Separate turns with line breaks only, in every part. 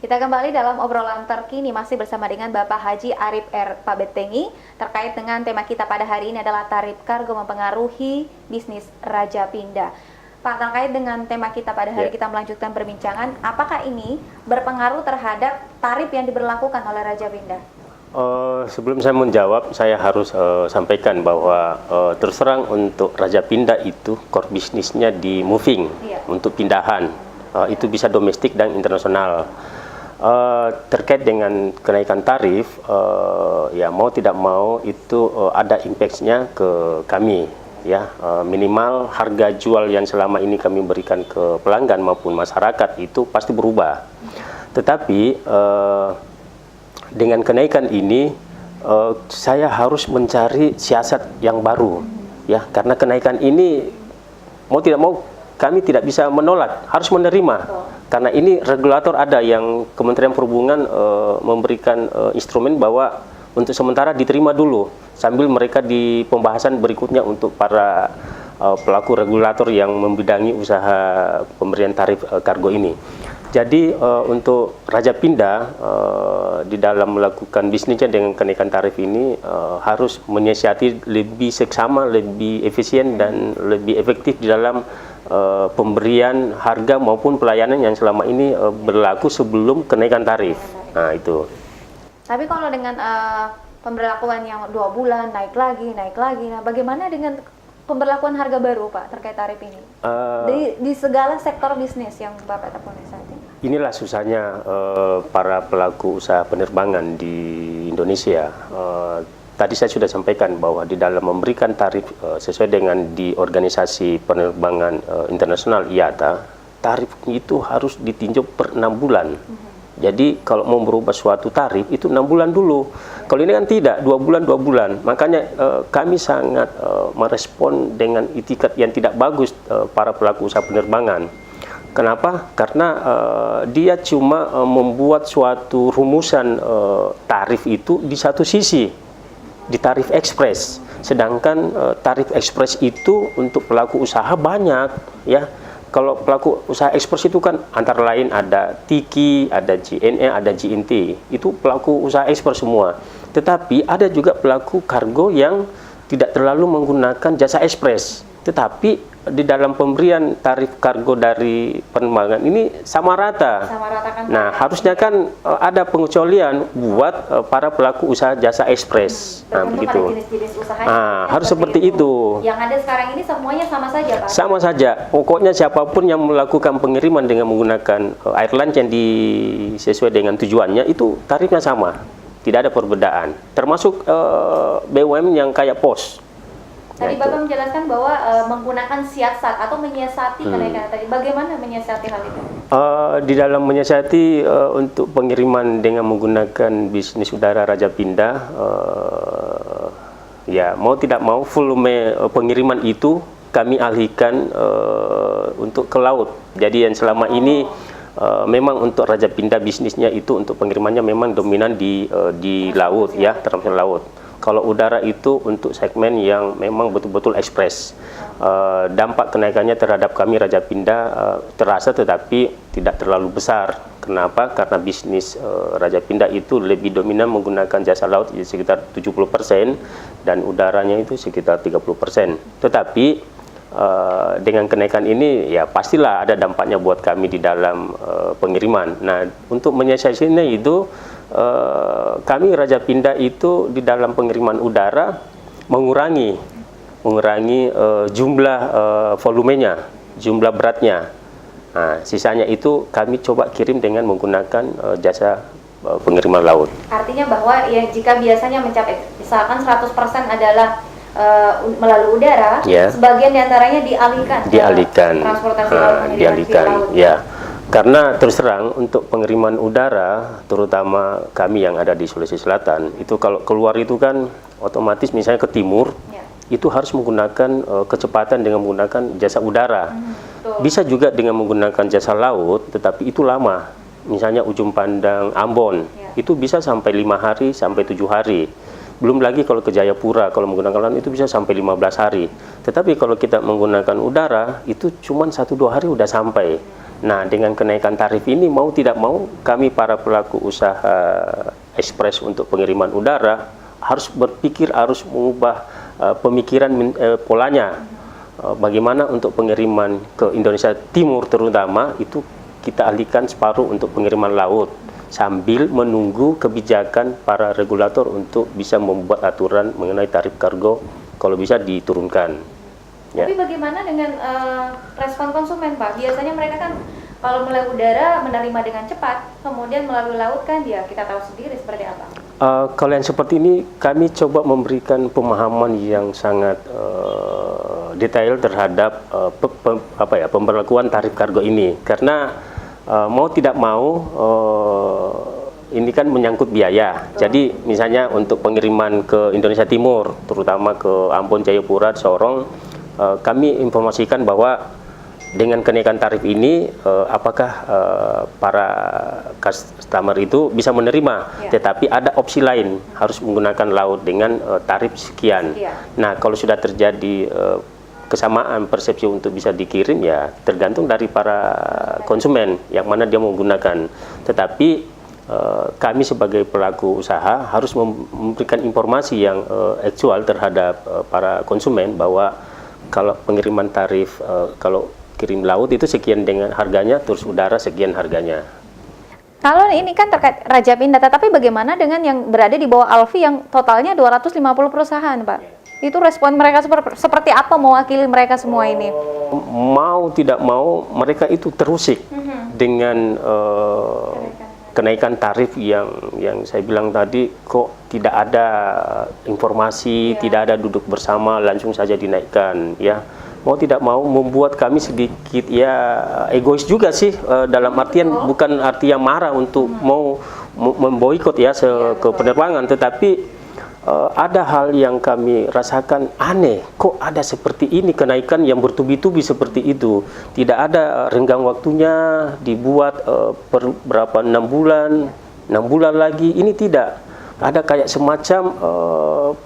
Kita kembali dalam obrolan terkini masih bersama dengan Bapak Haji Arif R. Pabetengi terkait dengan tema kita pada hari ini adalah tarif kargo mempengaruhi bisnis Rajapindah. Pak, terkait dengan tema kita pada hari kita melanjutkan perbincangan, apakah ini berpengaruh terhadap tarif yang diberlakukan oleh Rajapindah?
Sebelum saya menjawab, saya harus sampaikan bahwa terus terang untuk Rajapindah itu core bisnisnya di moving, untuk pindahan, itu bisa domestik dan internasional. Terkait dengan kenaikan tarif, ya mau tidak mau itu ada impact-nya ke kami, ya. Minimal harga jual yang selama ini kami berikan ke pelanggan maupun masyarakat itu pasti berubah. Tetapi dengan kenaikan ini saya harus mencari siasat yang baru, ya, karena kenaikan ini mau tidak mau kami tidak bisa menolak, harus menerima. Karena ini regulator ada yang Kementerian Perhubungan memberikan instrumen bahwa untuk sementara diterima dulu sambil mereka di pembahasan berikutnya untuk para pelaku regulator yang membidangi usaha pemberian tarif kargo ini. Jadi untuk Rajapindah di dalam melakukan bisnisnya dengan kenaikan tarif ini harus menyiasati lebih seksama, lebih efisien dan lebih efektif di dalam pemberian harga maupun pelayanan yang selama ini berlaku sebelum kenaikan tarif. Nah itu.
Tapi kalau dengan pemberlakuan yang 2 bulan naik lagi, nah bagaimana dengan pemberlakuan harga baru, Pak, terkait tarif ini di segala sektor bisnis yang Bapak tekuni saat ini?
Inilah susahnya para pelaku usaha penerbangan di Indonesia. Tadi saya sudah sampaikan bahwa di dalam memberikan tarif sesuai dengan di organisasi penerbangan internasional IATA, tarif itu harus ditinjau per 6 bulan. Jadi kalau mau berubah suatu tarif itu 6 bulan dulu. Kalau ini kan tidak, 2 bulan 2 bulan. Makanya kami sangat merespon dengan itikat yang tidak bagus para pelaku usaha penerbangan. Kenapa? Karena dia cuma membuat suatu rumusan tarif itu di satu sisi, di tarif ekspres, sedangkan tarif ekspres itu untuk pelaku usaha banyak, ya. Kalau pelaku usaha ekspres itu kan antara lain ada Tiki, ada JNE, ada JNT, itu pelaku usaha ekspres semua. Tetapi ada juga pelaku kargo yang tidak terlalu menggunakan jasa ekspres, tetapi di dalam pemberian tarif kargo dari penerbangan ini sama rata. Nah, harusnya kan ada pengecualian buat para pelaku usaha jasa ekspres. Nah, begitu. Harus seperti itu.
Yang ada sekarang ini semuanya sama saja, Pak?
Sama saja. Pokoknya siapapun yang melakukan pengiriman dengan menggunakan airline yang sesuai dengan tujuannya itu tarifnya sama. Tidak ada perbedaan. Termasuk BUMN yang kayak pos.
Tadi Bapak menjelaskan bahwa menggunakan siasat atau menyiasati kenaikan tadi. Bagaimana menyiasati hal itu?
Di dalam menyiasati untuk pengiriman dengan menggunakan bisnis udara Rajapindah, ya mau tidak mau volume pengiriman itu kami alihkan untuk ke laut. Jadi yang selama ini memang untuk Rajapindah bisnisnya itu untuk pengirimannya memang dominan di laut, ya, termasuk laut. Kalau udara itu untuk segmen yang memang betul-betul ekspres. Dampak kenaikannya terhadap kami Rajapindah terasa tetapi tidak terlalu besar. Kenapa? Karena bisnis Rajapindah itu lebih dominan menggunakan jasa laut sekitar 70% dan udaranya itu sekitar 30%. Tetapi dengan kenaikan ini ya pastilah ada dampaknya buat kami di dalam pengiriman. Nah, untuk menyiasatinya itu kami Rajapindah itu di dalam pengiriman udara mengurangi jumlah volumenya, jumlah beratnya. Nah, sisanya itu kami coba kirim dengan menggunakan jasa pengiriman laut.
Artinya bahwa ya jika biasanya mencapai misalkan 100% adalah melalui udara, sebagian diantaranya dialihkan transportasi laut, laut.
Ya. Karena terus terang untuk pengiriman udara, terutama kami yang ada di Sulawesi Selatan, itu kalau keluar itu kan otomatis misalnya ke timur, itu harus menggunakan kecepatan dengan menggunakan jasa udara. Bisa juga dengan menggunakan jasa laut, tetapi itu lama. Misalnya ujung pandang Ambon, itu bisa sampai 5 hari sampai 7 hari. Belum lagi kalau ke Jayapura, kalau menggunakan laut itu bisa sampai 15 hari. Tetapi kalau kita menggunakan udara, itu cuma 1-2 hari udah sampai. Nah, dengan kenaikan tarif ini mau tidak mau kami para pelaku usaha ekspres untuk pengiriman udara harus berpikir, harus mengubah pemikiran polanya. Bagaimana untuk pengiriman ke Indonesia Timur terutama itu kita alihkan separuh untuk pengiriman laut sambil menunggu kebijakan para regulator untuk bisa membuat aturan mengenai tarif kargo kalau bisa diturunkan. Ya.
Tapi bagaimana dengan respon konsumen, Pak? Biasanya mereka kan kalau melalui udara menerima dengan cepat, kemudian melalui laut kan ya kita tahu sendiri seperti apa.
Kalau yang seperti ini kami coba memberikan pemahaman yang sangat detail terhadap pemberlakuan tarif kargo ini, karena mau tidak mau ini kan menyangkut biaya. Betul. Jadi misalnya untuk pengiriman ke Indonesia Timur, terutama ke Ambon, Jayapura, Sorong, kami informasikan bahwa dengan kenaikan tarif ini apakah para customer itu bisa menerima, tetapi ada opsi lain, harus menggunakan laut dengan tarif sekian. Nah, kalau sudah terjadi kesamaan persepsi untuk bisa dikirim, ya tergantung dari para konsumen yang mana dia mau gunakan. Tetapi kami sebagai pelaku usaha harus memberikan informasi yang aktual terhadap para konsumen bahwa kalau pengiriman tarif, kalau kirim laut itu sekian dengan harganya, terus udara sekian harganya.
Kalau ini kan terkait Raja Pindah, tapi bagaimana dengan yang berada di bawah Alfi yang totalnya 250 perusahaan, Pak? Itu respon mereka seperti apa mewakili mereka semua ini?
Mau tidak mau, mereka itu terusik dengan kenaikan tarif yang saya bilang tadi, kok tidak ada informasi, tidak ada duduk bersama, langsung saja dinaikkan, ya. Mau tidak mau membuat kami sedikit ya egois juga sih, dalam artian bukan arti yang marah untuk mau memboikot ya ke penerbangan, tetapi ada hal yang kami rasakan aneh, kok ada seperti ini kenaikan yang bertubi-tubi seperti itu, tidak ada renggang waktunya, dibuat per berapa 6 bulan lagi, ini tidak ada kayak semacam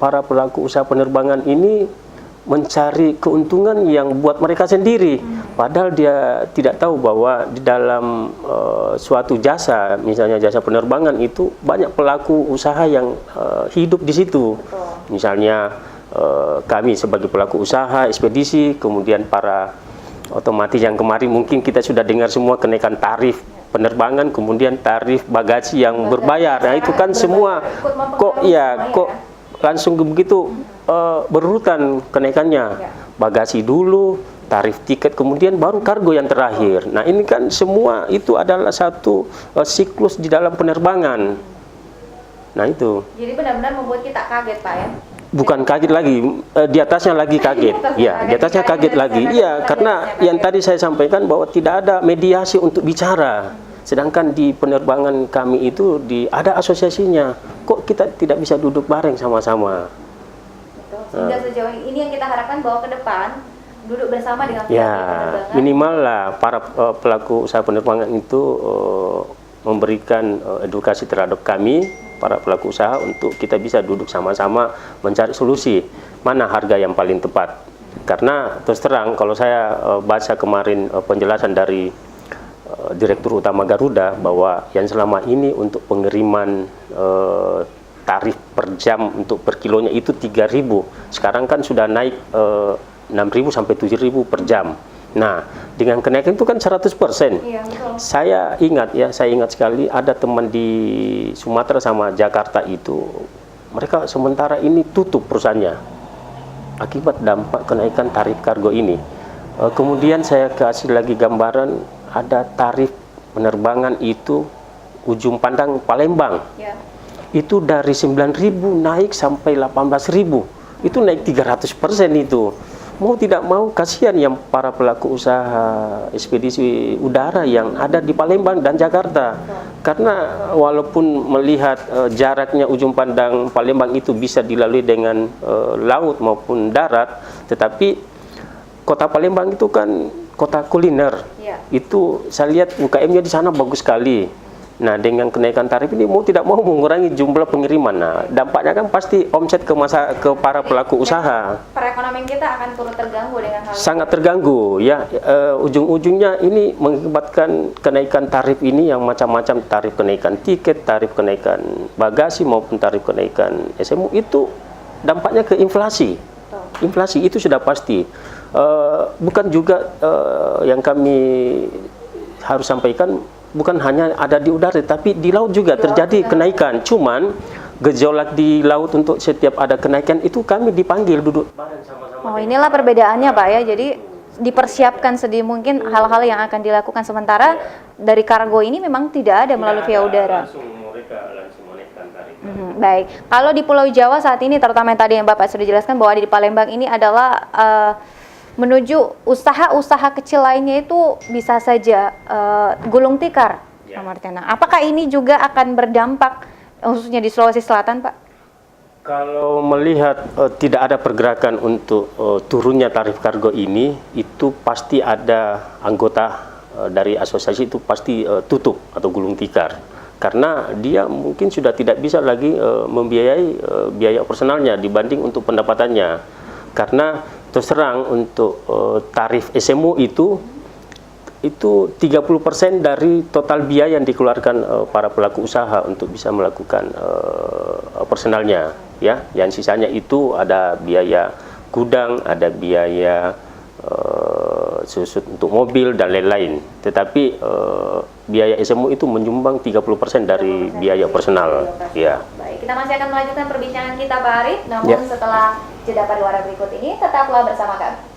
para pelaku usaha penerbangan ini mencari keuntungan yang buat mereka sendiri, padahal dia tidak tahu bahwa di dalam suatu jasa, misalnya jasa penerbangan itu banyak pelaku usaha yang hidup di situ. Misalnya kami sebagai pelaku usaha ekspedisi, kemudian para otomatis yang kemarin mungkin kita sudah dengar semua kenaikan tarif penerbangan, kemudian tarif bagasi yang berbayar. Nah itu kan semua kok langsung begitu berurutan kenaikannya, bagasi dulu, tarif tiket, kemudian baru kargo yang terakhir. Nah ini kan semua itu adalah satu siklus di dalam penerbangan. Nah itu. Jadi
benar-benar membuat kita kaget, Pak, ya?
Bukan kaget lagi, di atasnya lagi kaget. Ya, di atasnya kaget lagi. Iya, karena yang tadi saya sampaikan bahwa tidak ada mediasi untuk bicara. Sedangkan di penerbangan kami itu ada asosiasinya. Kok kita tidak bisa duduk bareng sama-sama?
Sehingga sejauh ini yang kita harapkan bahwa ke depan duduk bersama dengan pihak penerbangan.
Minimal lah para pelaku usaha penerbangan itu memberikan edukasi terhadap kami, para pelaku usaha, untuk kita bisa duduk sama-sama mencari solusi mana harga yang paling tepat. Karena terus terang kalau saya baca kemarin penjelasan dari Direktur Utama Garuda bahwa yang selama ini untuk pengiriman tarif per jam untuk per kilonya itu 3.000, sekarang kan sudah naik 6.000 sampai 7.000 per jam. Nah, dengan kenaikan itu kan 100%.
Iya, betul.
Saya ingat sekali ada teman di Sumatera sama Jakarta itu, mereka sementara ini tutup perusahaannya akibat dampak kenaikan tarif kargo ini. Kemudian saya kasih lagi gambaran, ada tarif penerbangan itu ujung pandang Palembang. Ya. Itu dari 9.000 naik sampai 18.000, itu naik 300% itu. Mau tidak mau kasihan yang para pelaku usaha ekspedisi udara yang ada di Palembang dan Jakarta. Karena walaupun melihat jaraknya ujung pandang Palembang itu bisa dilalui dengan laut maupun darat, tetapi kota Palembang itu kan kota kuliner. Ya. Itu saya lihat UKM-nya di sana bagus sekali. Nah, dengan kenaikan tarif ini mau tidak mau mengurangi jumlah pengiriman. Nah, dampaknya kan pasti omset ke para pelaku usaha.
Perekonomian kita akan turut terganggu dengan hal ini.
Sangat terganggu ya. Ujung-ujungnya ini mengakibatkan kenaikan tarif ini yang macam-macam, tarif kenaikan tiket, tarif kenaikan bagasi maupun tarif kenaikan SMU, itu dampaknya ke inflasi. Inflasi itu sudah pasti. Bukan juga yang kami harus sampaikan, bukan hanya ada di udara, tapi di laut juga terjadi kenaikan. Cuman gejolak di laut untuk setiap ada kenaikan itu kami dipanggil duduk bareng sama-sama.
Oh, inilah perbedaannya Pak ya. Jadi dipersiapkan sedini mungkin hal-hal yang akan dilakukan, sementara dari kargo ini memang tidak ada melalui via udara.
Langsung menaikkan tarif.
Baik. Kalau di Pulau Jawa saat ini, terutama yang tadi yang Bapak sudah jelaskan bahwa di Palembang ini adalah menuju usaha-usaha kecil lainnya itu bisa saja gulung tikar, Pak Martiana. Apakah ini juga akan berdampak khususnya di Sulawesi Selatan, Pak?
Kalau melihat tidak ada pergerakan untuk turunnya tarif kargo ini, itu pasti ada anggota dari asosiasi itu pasti tutup atau gulung tikar. Karena dia mungkin sudah tidak bisa lagi membiayai biaya operasionalnya dibanding untuk pendapatannya. Karena terus terang untuk tarif SMU itu 30% dari total biaya yang dikeluarkan para pelaku usaha untuk bisa melakukan operasionalnya, ya. Yang sisanya itu ada biaya gudang, ada biaya susut untuk mobil dan lain-lain. Tetapi biaya SMU itu menyumbang 30% dari biaya operasional, ya.
Baik, kita masih akan melanjutkan perbincangan kita Pak Arif, namun setelah jeda pariwara berikut ini tetaplah bersama kami.